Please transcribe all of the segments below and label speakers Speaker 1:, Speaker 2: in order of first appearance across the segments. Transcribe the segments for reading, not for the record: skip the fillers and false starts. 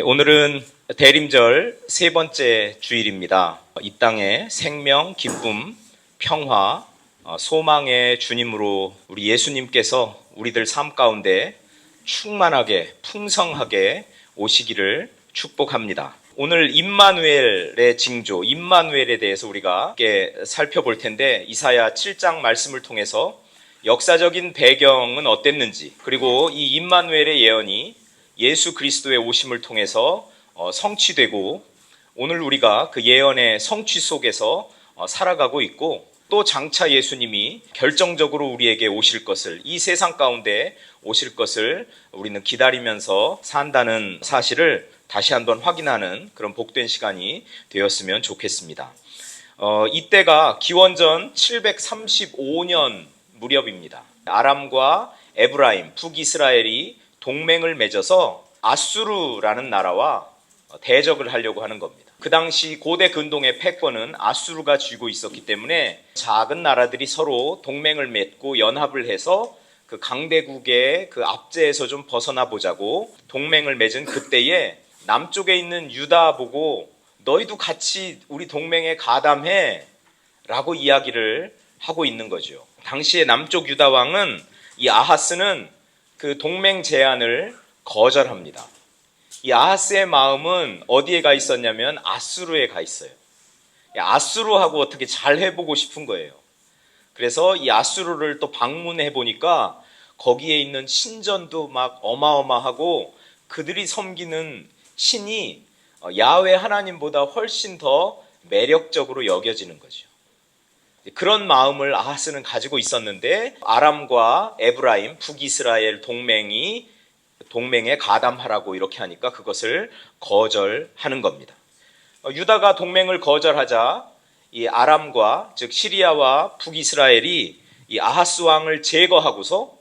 Speaker 1: 오늘은 대림절 세 번째 주일입니다. 이 땅에 생명, 기쁨, 평화, 소망의 주님으로 우리 예수님께서 우리들 삶 가운데 충만하게, 풍성하게 오시기를 축복합니다. 오늘 임마누엘의 징조, 임마누엘에 대해서 우리가 함께 살펴볼 텐데, 이사야 7장 말씀을 통해서 역사적인 배경은 어땠는지, 그리고 이 임마누엘의 예언이 예수 그리스도의 오심을 통해서 성취되고, 오늘 우리가 그 예언의 성취 속에서 살아가고 있고, 또 장차 예수님이 결정적으로 우리에게 오실 것을, 이 세상 가운데 오실 것을 우리는 기다리면서 산다는 사실을 다시 한번 확인하는 그런 복된 시간이 되었으면 좋겠습니다. 이때가 기원전 735년 무렵입니다. 아람과 에브라임, 북이스라엘이 동맹을 맺어서 아수르라는 나라와 대적을 하려고 하는 겁니다. 그 당시 고대 근동의 패권은 아수르가 쥐고 있었기 때문에 작은 나라들이 서로 동맹을 맺고 연합을 해서 그 강대국의 그 압제에서 좀 벗어나 보자고 동맹을 맺은 그때에 남쪽에 있는 유다 보고 너희도 같이 우리 동맹에 가담해 라고 이야기를 하고 있는 거죠. 당시에 남쪽 유다 왕은, 이 아하스는 그 동맹 제안을 거절합니다. 이 아하스의 마음은 어디에 가 있었냐면 아수르에 가 있어요. 아수르하고 어떻게 잘 해보고 싶은 거예요. 그래서 이 아수르를 또 방문해 보니까 거기에 있는 신전도 막 어마어마하고 그들이 섬기는 신이 야훼 하나님보다 훨씬 더 매력적으로 여겨지는 거죠. 그런 마음을 아하스는 가지고 있었는데, 아람과 에브라임, 북이스라엘 동맹에 가담하라고 이렇게 하니까 그것을 거절하는 겁니다. 유다가 동맹을 거절하자 이 아람과, 즉 시리아와 북이스라엘이 이 아하스 왕을 제거하고서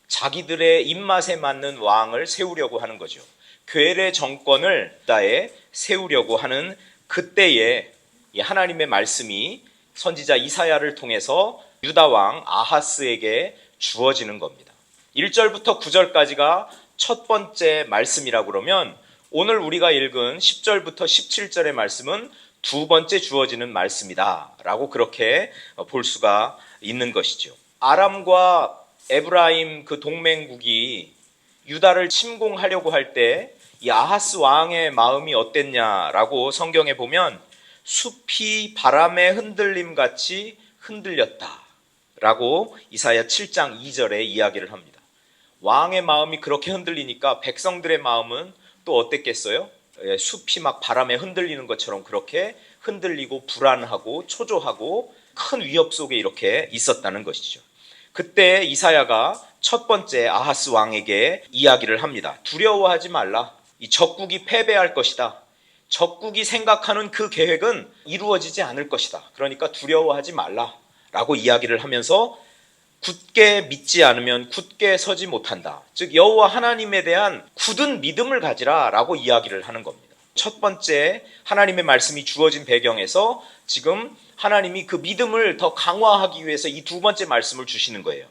Speaker 1: 자기들의 입맛에 맞는 왕을 세우려고 하는 거죠. 괴뢰 정권을 유다에 세우려고 하는 그때에 이 하나님의 말씀이 선지자 이사야를 통해서 유다 왕 아하스에게 주어지는 겁니다. 1절부터 9절까지가 첫 번째 말씀이라고 그러면, 오늘 우리가 읽은 10절부터 17절의 말씀은 두 번째 주어지는 말씀이다 라고 그렇게 볼 수가 있는 것이죠. 아람과 에브라임 그 동맹국이 유다를 침공하려고 할 때 이 아하스 왕의 마음이 어땠냐라고 성경에 보면, 숲이 바람의 흔들림 같이 흔들렸다 라고 이사야 7장 2절에 이야기를 합니다. 왕의 마음이 그렇게 흔들리니까 백성들의 마음은 또 어땠겠어요? 숲이 막 바람에 흔들리는 것처럼 그렇게 흔들리고 불안하고 초조하고 큰 위협 속에 이렇게 있었다는 것이죠. 그때 이사야가 첫 번째 아하스 왕에게 이야기를 합니다. 두려워하지 말라. 이 적국이 패배할 것이다. 적국이 생각하는 그 계획은 이루어지지 않을 것이다. 그러니까 두려워하지 말라 라고 이야기를 하면서, 굳게 믿지 않으면 굳게 서지 못한다. 즉 여호와 하나님에 대한 굳은 믿음을 가지라 라고 이야기를 하는 겁니다. 첫 번째 하나님의 말씀이 주어진 배경에서 지금 하나님이 그 믿음을 더 강화하기 위해서 이 두 번째 말씀을 주시는 거예요.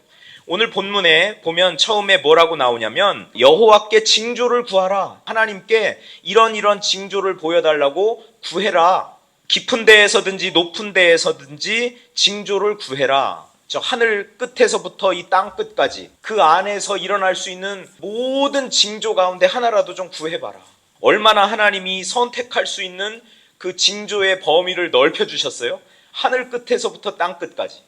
Speaker 1: 오늘 본문에 보면 처음에 뭐라고 나오냐면, 여호와께 징조를 구하라. 하나님께 이런 징조를 보여달라고 구해라. 깊은 데에서든지 높은 데에서든지 징조를 구해라. 저 하늘 끝에서부터 이 땅 끝까지 그 안에서 일어날 수 있는 모든 징조 가운데 하나라도 좀 구해봐라. 얼마나 하나님이 선택할 수 있는 그 징조의 범위를 넓혀주셨어요. 하늘 끝에서부터 땅 끝까지.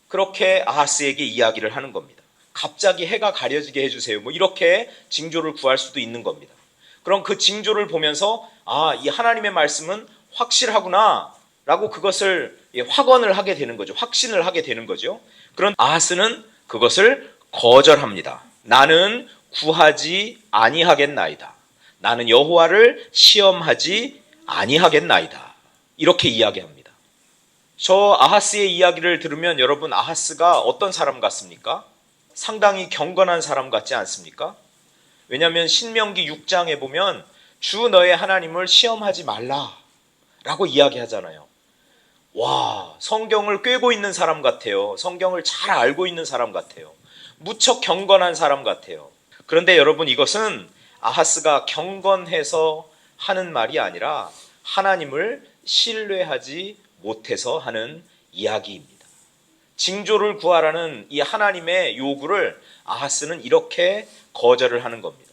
Speaker 1: 그렇게 아하스에게 이야기를 하는 겁니다. 갑자기 해가 가려지게 해주세요. 뭐 이렇게 징조를 구할 수도 있는 겁니다. 그럼 그 징조를 보면서, 이 하나님의 말씀은 확실하구나 라고 그것을 확언을 하게 되는 거죠. 확신을 하게 되는 거죠. 그런 아하스는 그것을 거절합니다. 나는 구하지 아니하겠나이다. 나는 여호와를 시험하지 아니하겠나이다. 이렇게 이야기합니다. 저 아하스의 이야기를 들으면 여러분, 아하스가 어떤 사람 같습니까? 상당히 경건한 사람 같지 않습니까? 왜냐하면 신명기 6장에 보면 주 너의 하나님을 시험하지 말라 라고 이야기하잖아요. 와, 성경을 꿰고 있는 사람 같아요. 성경을 잘 알고 있는 사람 같아요. 무척 경건한 사람 같아요. 그런데 여러분, 이것은 아하스가 경건해서 하는 말이 아니라 하나님을 신뢰하지 못해서 하는 이야기입니다. 징조를 구하라는 이 하나님의 요구를 아하스는 이렇게 거절을 하는 겁니다.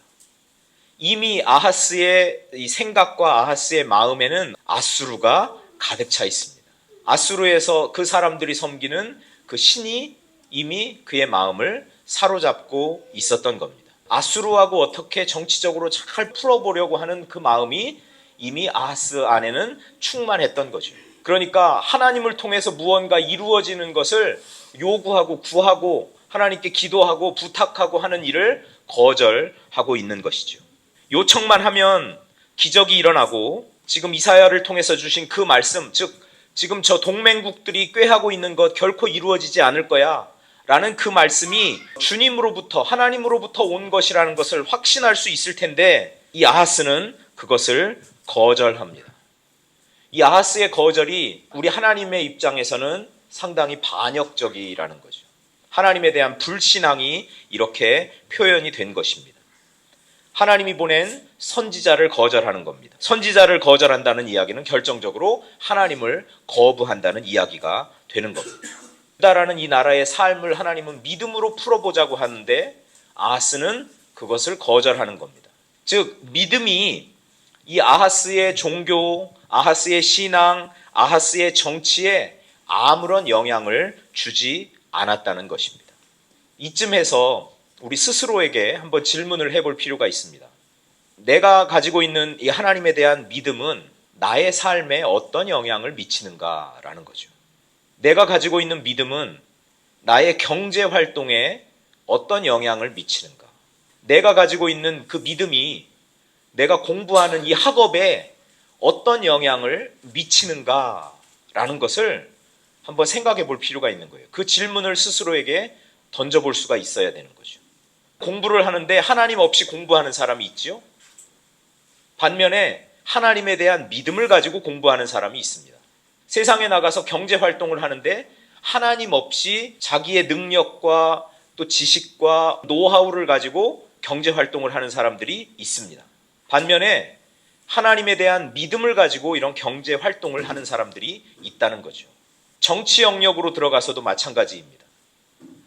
Speaker 1: 이미 아하스의 이 생각과 아하스의 마음에는 앗수르가 가득 차 있습니다. 앗수르에서 그 사람들이 섬기는 그 신이 이미 그의 마음을 사로잡고 있었던 겁니다. 앗수르하고 어떻게 정치적으로 잘 풀어보려고 하는 그 마음이 이미 아하스 안에는 충만했던 거죠. 그러니까 하나님을 통해서 무언가 이루어지는 것을 요구하고 구하고 하나님께 기도하고 부탁하고 하는 일을 거절하고 있는 것이죠. 요청만 하면 기적이 일어나고 지금 이사야를 통해서 주신 그 말씀, 즉 지금 저 동맹국들이 꾀하고 있는 것 결코 이루어지지 않을 거야 라는 그 말씀이 주님으로부터 하나님으로부터 온 것이라는 것을 확신할 수 있을 텐데 이 아하스는 그것을 거절합니다. 이 아하스의 거절이 우리 하나님의 입장에서는 상당히 반역적이라는 거죠. 하나님에 대한 불신앙이 이렇게 표현이 된 것입니다. 하나님이 보낸 선지자를 거절하는 겁니다. 선지자를 거절한다는 이야기는 결정적으로 하나님을 거부한다는 이야기가 되는 겁니다. 유다라는 이 나라의 삶을 하나님은 믿음으로 풀어보자고 하는데 아하스는 그것을 거절하는 겁니다. 즉 믿음이 이 아하스의 종교, 아하스의 신앙, 아하스의 정치에 아무런 영향을 주지 않았다는 것입니다. 이쯤에서 우리 스스로에게 한번 질문을 해볼 필요가 있습니다. 내가 가지고 있는 이 하나님에 대한 믿음은 나의 삶에 어떤 영향을 미치는가라는 거죠. 내가 가지고 있는 믿음은 나의 경제 활동에 어떤 영향을 미치는가? 내가 가지고 있는 그 믿음이 내가 공부하는 이 학업에 어떤 영향을 미치는가라는 것을 한번 생각해 볼 필요가 있는 거예요. 그 질문을 스스로에게 던져볼 수가 있어야 되는 거죠. 공부를 하는데 하나님 없이 공부하는 사람이 있죠. 반면에 하나님에 대한 믿음을 가지고 공부하는 사람이 있습니다. 세상에 나가서 경제 활동을 하는데 하나님 없이 자기의 능력과 또 지식과 노하우를 가지고 경제 활동을 하는 사람들이 있습니다. 반면에 하나님에 대한 믿음을 가지고 이런 경제 활동을 하는 사람들이 있다는 거죠. 정치 영역으로 들어가서도 마찬가지입니다.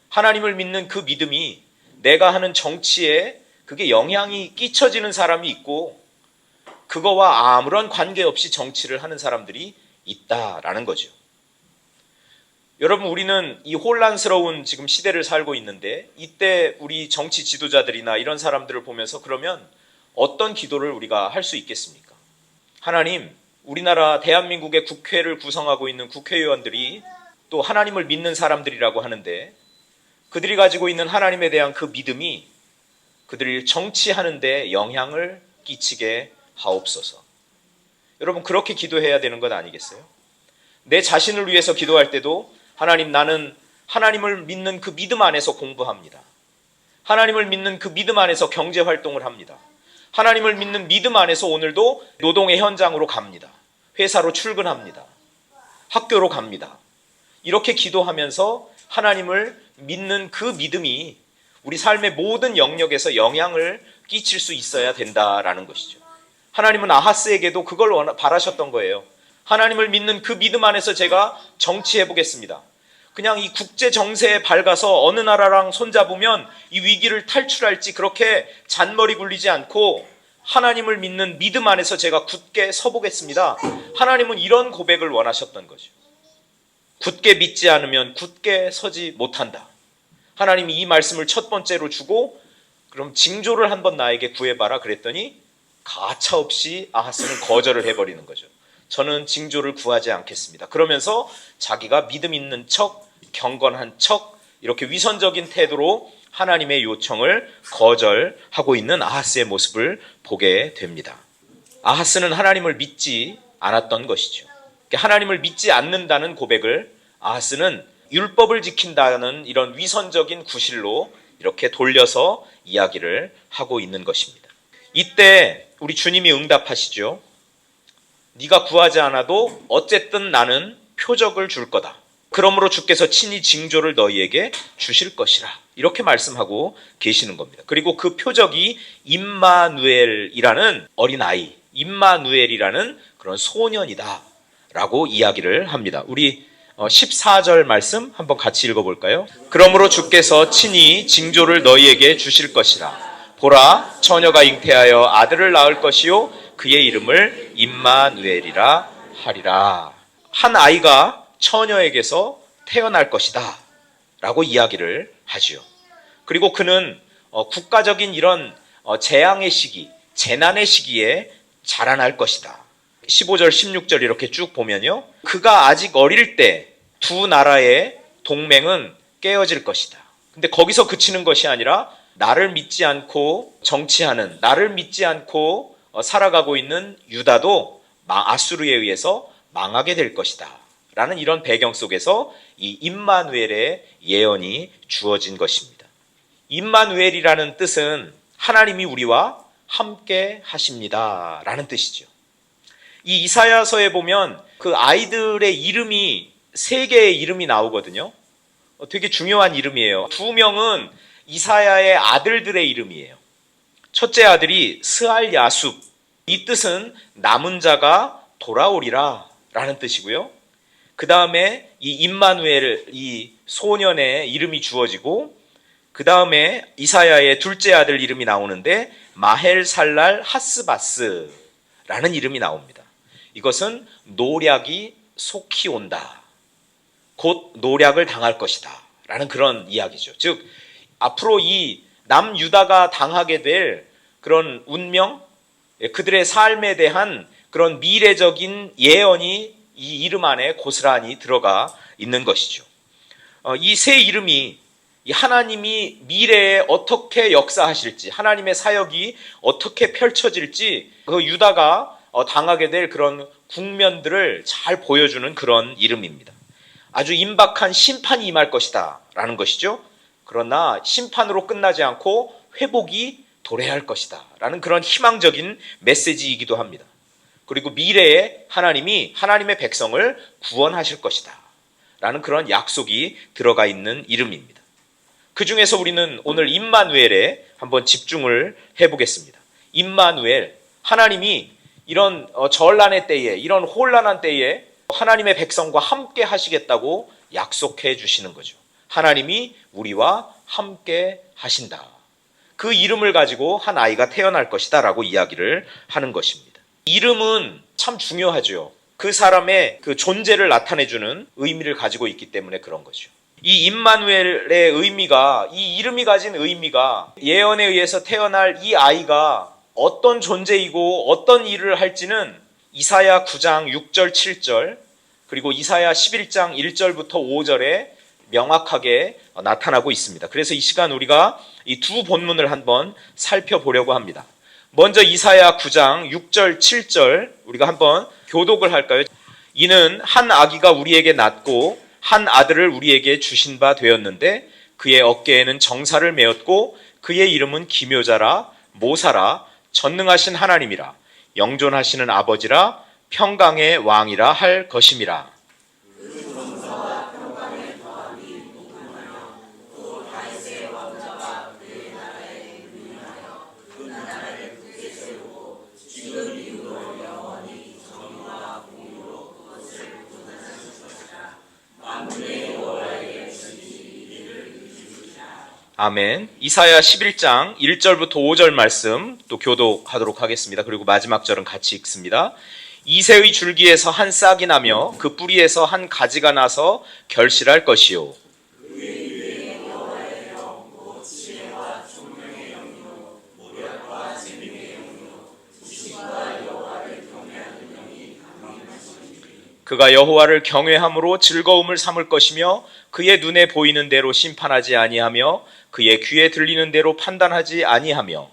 Speaker 1: 하나님을 믿는 그 믿음이 내가 하는 정치에 그게 영향이 끼쳐지는 사람이 있고 그거와 아무런 관계없이 정치를 하는 사람들이 있다라는 거죠. 여러분 우리는 이 혼란스러운 지금 시대를 살고 있는데 이때 우리 정치 지도자들이나 이런 사람들을 보면서 그러면 어떤 기도를 우리가 할 수 있겠습니까? 하나님, 우리나라 대한민국의 국회를 구성하고 있는 국회의원들이 또 하나님을 믿는 사람들이라고 하는데 그들이 가지고 있는 하나님에 대한 그 믿음이 그들이 정치하는 데 영향을 끼치게 하옵소서. 여러분 그렇게 기도해야 되는 것 아니겠어요? 내 자신을 위해서 기도할 때도 하나님 나는 하나님을 믿는 그 믿음 안에서 공부합니다. 하나님을 믿는 그 믿음 안에서 경제 활동을 합니다. 하나님을 믿는 믿음 안에서 오늘도 노동의 현장으로 갑니다. 회사로 출근합니다. 학교로 갑니다. 이렇게 기도하면서 하나님을 믿는 그 믿음이 우리 삶의 모든 영역에서 영향을 끼칠 수 있어야 된다라는 것이죠. 하나님은 아하스에게도 그걸 바라셨던 거예요. 하나님을 믿는 그 믿음 안에서 제가 정치해 보겠습니다. 그냥 이 국제 정세에 밝아서 어느 나라랑 손잡으면 이 위기를 탈출할지 그렇게 잔머리 굴리지 않고 하나님을 믿는 믿음 안에서 제가 굳게 서보겠습니다. 하나님은 이런 고백을 원하셨던 거죠. 굳게 믿지 않으면 굳게 서지 못한다. 하나님이 이 말씀을 첫 번째로 주고 그럼 징조를 한번 나에게 구해봐라 그랬더니 가차없이 아하스는 거절을 해버리는 거죠. 저는 징조를 구하지 않겠습니다. 그러면서 자기가 믿음 있는 척, 경건한 척 이렇게 위선적인 태도로 하나님의 요청을 거절하고 있는 아하스의 모습을 보게 됩니다. 아하스는 하나님을 믿지 않았던 것이죠. 하나님을 믿지 않는다는 고백을 아하스는 율법을 지킨다는 이런 위선적인 구실로 이렇게 돌려서 이야기를 하고 있는 것입니다. 이때 우리 주님이 응답하시죠. 네가 구하지 않아도 어쨌든 나는 표적을 줄 거다. 그러므로 주께서 친히 징조를 너희에게 주실 것이라. 이렇게 말씀하고 계시는 겁니다. 그리고 그 표적이 임마누엘이라는 어린아이, 임마누엘이라는 그런 소년이다 라고 이야기를 합니다. 우리 14절 말씀 한번 같이 읽어볼까요? 그러므로 주께서 친히 징조를 너희에게 주실 것이라. 보라, 처녀가 잉태하여 아들을 낳을 것이요 그의 이름을 임마누엘이라 하리라. 한 아이가 처녀에게서 태어날 것이다 라고 이야기를 하지요. 그리고 그는 국가적인 이런 재앙의 시기, 재난의 시기에 자라날 것이다. 15절, 16절 이렇게 쭉 보면요. 그가 아직 어릴 때 두 나라의 동맹은 깨어질 것이다. 근데 거기서 그치는 것이 아니라 나를 믿지 않고 정치하는, 나를 믿지 않고 살아가고 있는 유다도 아수르에 의해서 망하게 될 것이다 라는 이런 배경 속에서 이 임마누엘의 예언이 주어진 것입니다. 임마누엘이라는 뜻은 하나님이 우리와 함께 하십니다 라는 뜻이죠. 이 이사야서에 보면 그 아이들의 이름이 세 개의 이름이 나오거든요. 되게 중요한 이름이에요. 두 명은 이사야의 아들들의 이름이에요. 첫째 아들이 스알야숲, 이 뜻은 남은 자가 돌아오리라 라는 뜻이고요. 그 다음에 이 임마누엘, 이 소년의 이름이 주어지고, 그 다음에 이사야의 둘째 아들 이름이 나오는데 마헬살랄 하스바스 라는 이름이 나옵니다. 이것은 노략이 속히 온다, 곧 노략을 당할 것이다 라는 그런 이야기죠. 즉 앞으로 이 남유다가 당하게 될 그런 운명, 그들의 삶에 대한 그런 미래적인 예언이 이 이름 안에 고스란히 들어가 있는 것이죠. 이 세 이름이 하나님이 미래에 어떻게 역사하실지, 하나님의 사역이 어떻게 펼쳐질지, 그 유다가 당하게 될 그런 국면들을 잘 보여주는 그런 이름입니다. 아주 임박한 심판이 임할 것이다 라는 것이죠. 그러나 심판으로 끝나지 않고 회복이 도래할 것이다 라는 그런 희망적인 메시지이기도 합니다. 그리고 미래에 하나님이 하나님의 백성을 구원하실 것이다 라는 그런 약속이 들어가 있는 이름입니다. 그 중에서 우리는 오늘 임마누엘에 한번 집중을 해보겠습니다. 임마누엘, 하나님이 이런 전란의 때에, 이런 혼란한 때에 하나님의 백성과 함께 하시겠다고 약속해 주시는 거죠. 하나님이 우리와 함께 하신다. 그 이름을 가지고 한 아이가 태어날 것이다 라고 이야기를 하는 것입니다. 이름은 참 중요하죠. 그 사람의 그 존재를 나타내주는 의미를 가지고 있기 때문에 그런 거죠. 이 임마누엘의 의미가, 이 이름이 가진 의미가 예언에 의해서 태어날 이 아이가 어떤 존재이고 어떤 일을 할지는 이사야 9장 6절 7절 그리고 이사야 11장 1절부터 5절에 명확하게 나타나고 있습니다. 그래서 이 시간 우리가 이 두 본문을 한번 살펴보려고 합니다. 먼저 이사야 9장 6절 7절 우리가 한번 교독을 할까요? 이는 한 아기가 우리에게 낳고 한 아들을 우리에게 주신 바 되었는데 그의 어깨에는 정사를 메었고 그의 이름은 기묘자라 모사라 전능하신 하나님이라 영존하시는 아버지라 평강의 왕이라 할 것임이라. 아멘. 이사야 11장 1절부터 5절 말씀 또 교독하도록 하겠습니다. 그리고 마지막 절은 같이 읽습니다. 이새의 줄기에서 한 싹이 나며 그 뿌리에서 한 가지가 나서 결실할 것이요. 그가 여호와를 경외함으로 즐거움을 삼을 것이며 그의 눈에 보이는 대로 심판하지 아니하며 그의 귀에 들리는 대로 판단하지 아니하며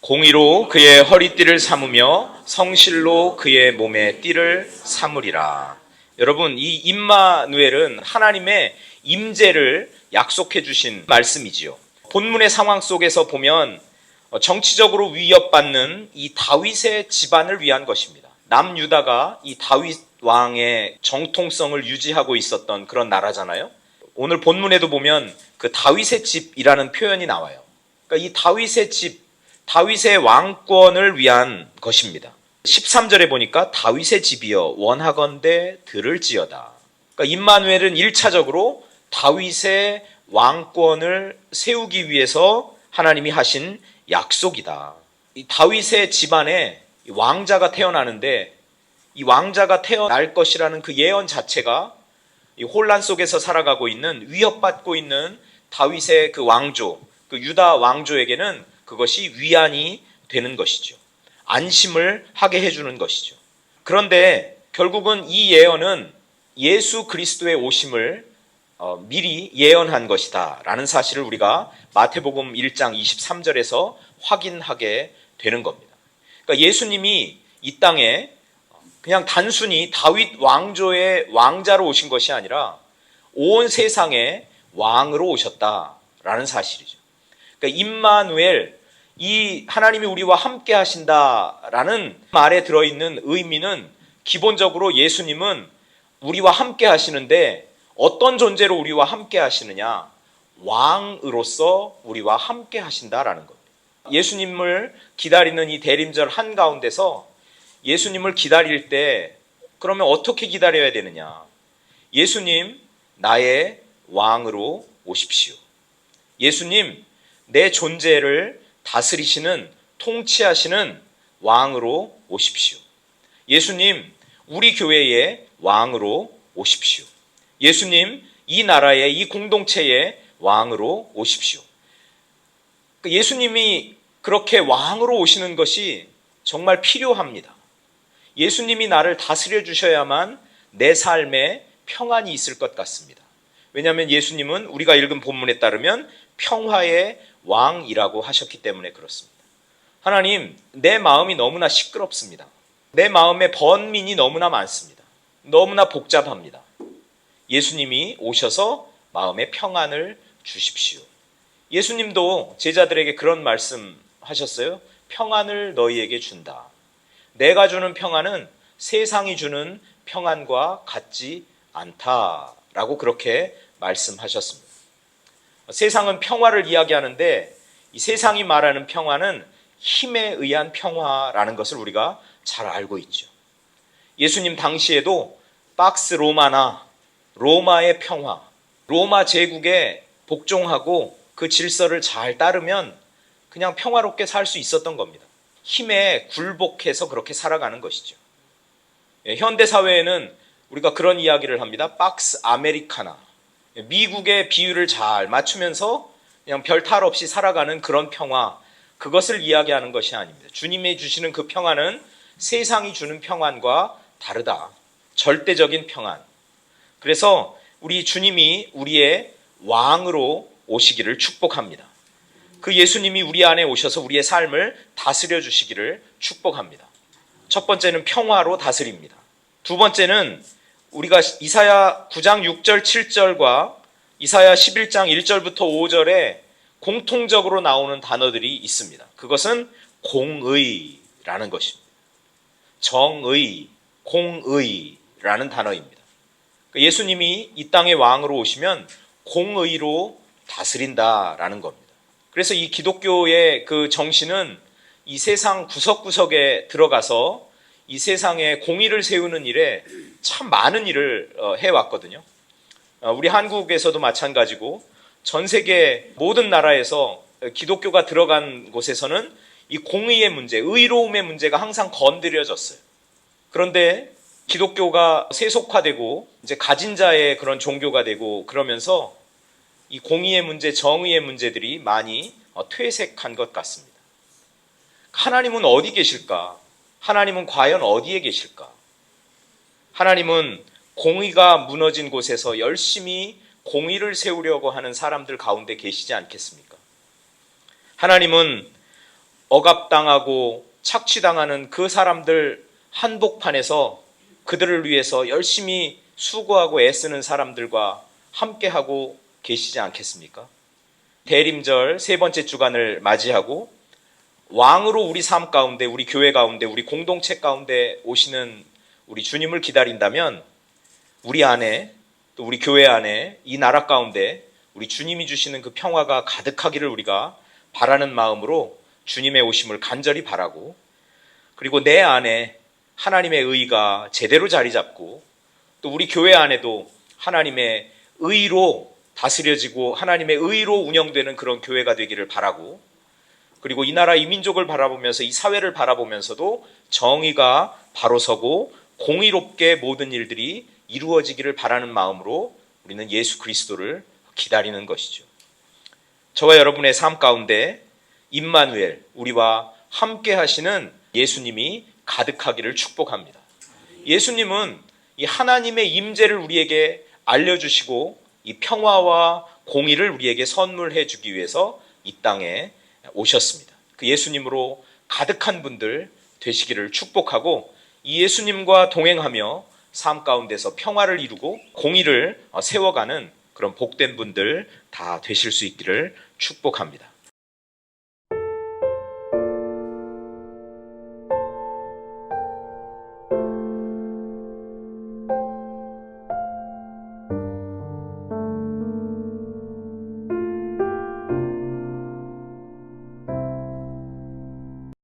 Speaker 1: 공의로 그의 허리띠를 삼으며 성실로 그의 몸에 띠를 삼으리라. 여러분, 이 임마누엘은 하나님의 임재를 약속해 주신 말씀이지요. 본문의 상황 속에서 보면 정치적으로 위협받는 이 다윗의 집안을 위한 것입니다. 남유다가 이 다윗 왕의 정통성을 유지하고 있었던 그런 나라잖아요. 오늘 본문에도 보면 그 다윗의 집이라는 표현이 나와요. 그러니까 이 다윗의 집, 다윗의 왕권을 위한 것입니다. 13절에 보니까 다윗의 집이여 원하건대 들을지어다. 그러니까 임마누엘은 1차적으로 다윗의 왕권을 세우기 위해서 하나님이 하신 약속이다. 이 다윗의 집안에 왕자가 태어나는데 이 왕자가 태어날 것이라는 그 예언 자체가 이 혼란 속에서 살아가고 있는, 위협받고 있는 다윗의 그 왕조, 그 유다 왕조에게는 그것이 위안이 되는 것이죠. 안심을 하게 해주는 것이죠. 그런데 결국은 이 예언은 예수 그리스도의 오심을 미리 예언한 것이다 라는 사실을 우리가 마태복음 1장 23절에서 확인하게 되는 겁니다. 그러니까 예수님이 이 땅에 그냥 단순히 다윗 왕조의 왕자로 오신 것이 아니라 온 세상의 왕으로 오셨다라는 사실이죠. 그러니까 임마누엘, 이 하나님이 우리와 함께 하신다라는 말에 들어있는 의미는 기본적으로 예수님은 우리와 함께 하시는데 어떤 존재로 우리와 함께 하시느냐? 왕으로서 우리와 함께 하신다라는 겁니다. 예수님을 기다리는 이 대림절 한가운데서 예수님을 기다릴 때 그러면 어떻게 기다려야 되느냐? 예수님, 나의 왕으로 오십시오. 예수님, 내 존재를 다스리시는, 통치하시는 왕으로 오십시오. 예수님, 우리 교회의 왕으로 오십시오. 예수님, 이 나라의, 이 공동체의 왕으로 오십시오. 예수님이 그렇게 왕으로 오시는 것이 정말 필요합니다. 예수님이 나를 다스려 주셔야만 내 삶에 평안이 있을 것 같습니다. 왜냐하면 예수님은 우리가 읽은 본문에 따르면 평화의 왕이라고 하셨기 때문에 그렇습니다. 하나님, 내 마음이 너무나 시끄럽습니다. 내 마음에 번민이 너무나 많습니다. 너무나 복잡합니다. 예수님이 오셔서 마음에 평안을 주십시오. 예수님도 제자들에게 그런 말씀 하셨어요. 평안을 너희에게 준다. 내가 주는 평안은 세상이 주는 평안과 같지 않다라고 그렇게 말씀하셨습니다. 세상은 평화를 이야기하는데 이 세상이 말하는 평화는 힘에 의한 평화라는 것을 우리가 잘 알고 있죠. 예수님 당시에도 박스 로마나 로마의 평화, 로마 제국에 복종하고 그 질서를 잘 따르면 그냥 평화롭게 살 수 있었던 겁니다. 힘에 굴복해서 그렇게 살아가는 것이죠. 현대 사회에는 우리가 그런 이야기를 합니다. 박스 아메리카나. 미국의 비율을 잘 맞추면서 그냥 별 탈 없이 살아가는 그런 평화, 그것을 이야기하는 것이 아닙니다. 주님이 주시는 그 평안은 세상이 주는 평안과 다르다. 절대적인 평안. 그래서 우리 주님이 우리의 왕으로 오시기를 축복합니다. 그 예수님이 우리 안에 오셔서 우리의 삶을 다스려 주시기를 축복합니다. 첫 번째는 평화로 다스립니다. 두 번째는 우리가 이사야 9장 6절 7절과 이사야 11장 1절부터 5절에 공통적으로 나오는 단어들이 있습니다. 그것은 공의라는 것입니다. 정의, 공의라는 단어입니다. 예수님이 이 땅의 왕으로 오시면 공의로 다스린다라는 겁니다. 그래서 이 기독교의 그 정신은 이 세상 구석구석에 들어가서 이 세상에 공의를 세우는 일에 참 많은 일을 해왔거든요. 우리 한국에서도 마찬가지고 전 세계 모든 나라에서 기독교가 들어간 곳에서는 이 공의의 문제, 의로움의 문제가 항상 건드려졌어요. 그런데 기독교가 세속화되고 이제 가진 자의 그런 종교가 되고 그러면서 이 공의의 문제, 정의의 문제들이 많이 퇴색한 것 같습니다. 하나님은 어디 계실까? 하나님은 과연 어디에 계실까? 하나님은 공의가 무너진 곳에서 열심히 공의를 세우려고 하는 사람들 가운데 계시지 않겠습니까? 하나님은 억압당하고 착취당하는 그 사람들 한복판에서 그들을 위해서 열심히 수고하고 애쓰는 사람들과 함께하고 계시지 않겠습니까? 대림절 세 번째 주간을 맞이하고 왕으로 우리 삶 가운데, 우리 교회 가운데, 우리 공동체 가운데 오시는 우리 주님을 기다린다면 우리 안에, 또 우리 교회 안에, 이 나라 가운데 우리 주님이 주시는 그 평화가 가득하기를 우리가 바라는 마음으로 주님의 오심을 간절히 바라고, 그리고 내 안에 하나님의 의가 제대로 자리 잡고, 또 우리 교회 안에도 하나님의 의로 다스려지고 하나님의 의로 운영되는 그런 교회가 되기를 바라고, 그리고 이 나라 이 민족을 바라보면서, 이 사회를 바라보면서도 정의가 바로 서고 공의롭게 모든 일들이 이루어지기를 바라는 마음으로 우리는 예수 그리스도를 기다리는 것이죠. 저와 여러분의 삶 가운데 임마누엘, 우리와 함께 하시는 예수님이 가득하기를 축복합니다. 예수님은 이 하나님의 임재를 우리에게 알려주시고 이 평화와 공의를 우리에게 선물해 주기 위해서 이 땅에 오셨습니다. 그 예수님으로 가득한 분들 되시기를 축복하고, 이 예수님과 동행하며 삶 가운데서 평화를 이루고 공의를 세워가는 그런 복된 분들 다 되실 수 있기를 축복합니다.